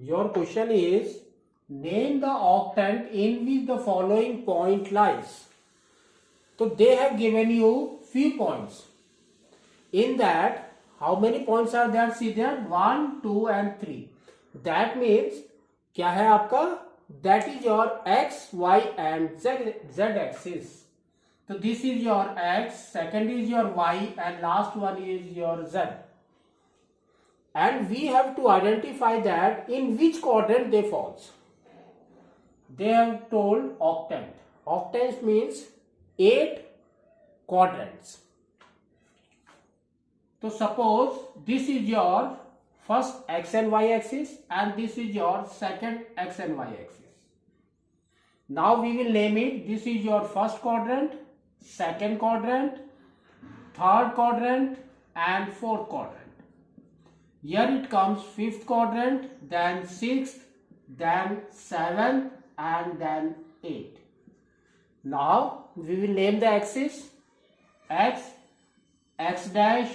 Your question is, name the octant in which the following point lies. So they have given you few points. In that, how many points are there? See there, 1, 2 and 3. That means, क्या है आपका? That is your x, y and z axis. So this is your x, second is your y and last one is your z. And we have to identify that in which quadrant they falls. They have told octant. Octant means 8 quadrants. So suppose this is your first x and y axis and this is your second x and y axis. Now we will name it. This is your first quadrant, second quadrant, third quadrant and fourth quadrant. Here it comes fifth quadrant, then sixth, then seventh and then eighth. Now we will name the axis x, x dash,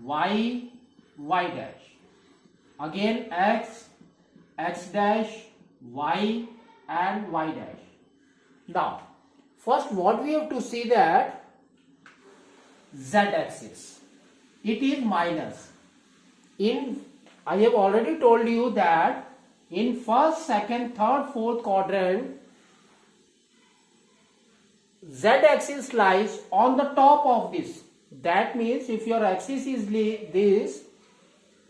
y, y dash. Again x, x dash, y and y dash. Now first what we have to see that z axis, it is minus. I have already told you that in first, second, third, fourth quadrant, z axis lies on the top of this. That means if your axis is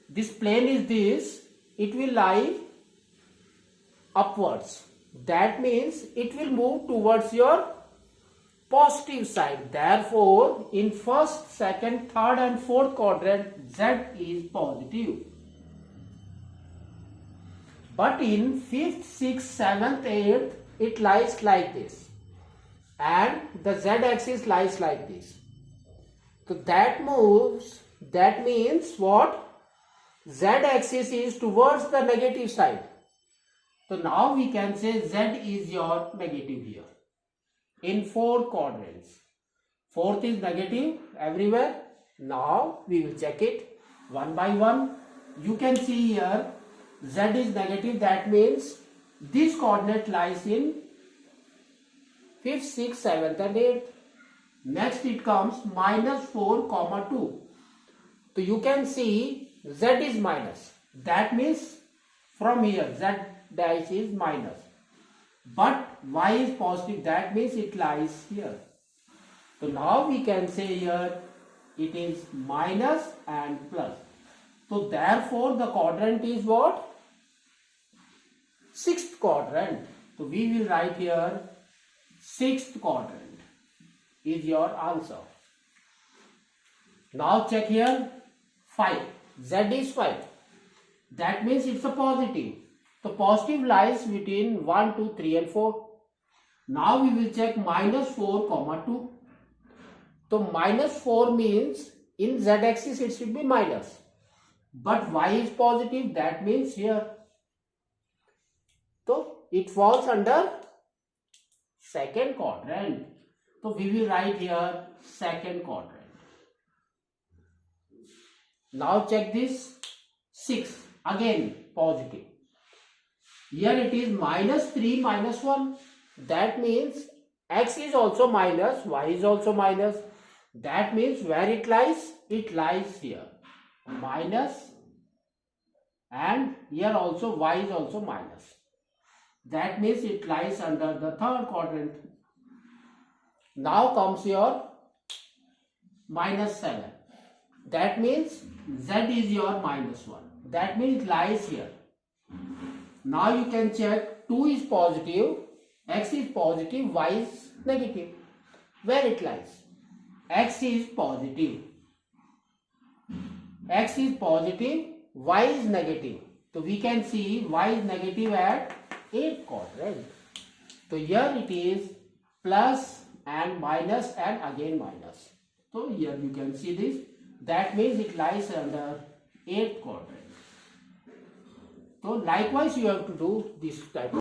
this plane is this, it will lie upwards. That means it will move towards your positive side. Therefore, in first, second, third and fourth quadrant, z is positive. But in fifth, sixth, seventh, eighth, it lies like this. And the z axis lies like this. So that moves, that means what? Z axis is towards the negative side. So now we can say z is your negative here. In 4 quadrants. Fourth is negative everywhere. Now we will check it one by one. You can see here z is negative. That means this coordinate lies in 5th, 6th, 7th and 8th. Next it comes minus 4 comma 2. So you can see z is minus. That means from here z dash is minus. But y is positive, that means it lies here. So now we can say here it is minus and plus. So therefore the quadrant is what? 6th quadrant. So we will write here 6th quadrant is your answer. Now check here 5. Z is 5. That means it's a positive. So positive lies between 1, 2, 3 and 4. Now we will check minus 4 comma 2. So minus 4 means in z axis it should be minus. But y is positive, that means here. So it falls under second quadrant. So we will write here second quadrant. Now check this 6. Again positive. Here it is minus 3 minus 1. That means x is also minus, y is also minus. That means where it lies? It lies here. Minus and here also y is also minus. That means it lies under the third quadrant. Now comes your minus 7. That means z is your minus 1. That means it lies here. Now you can check 2 is positive, x is positive, y is negative. Where it lies? X is positive. X is positive, y is negative. So we can see y is negative at 8th quadrant. So here it is plus and minus and again minus. So here you can see this. That means it lies under 8th quadrant. So likewise you have to do this type of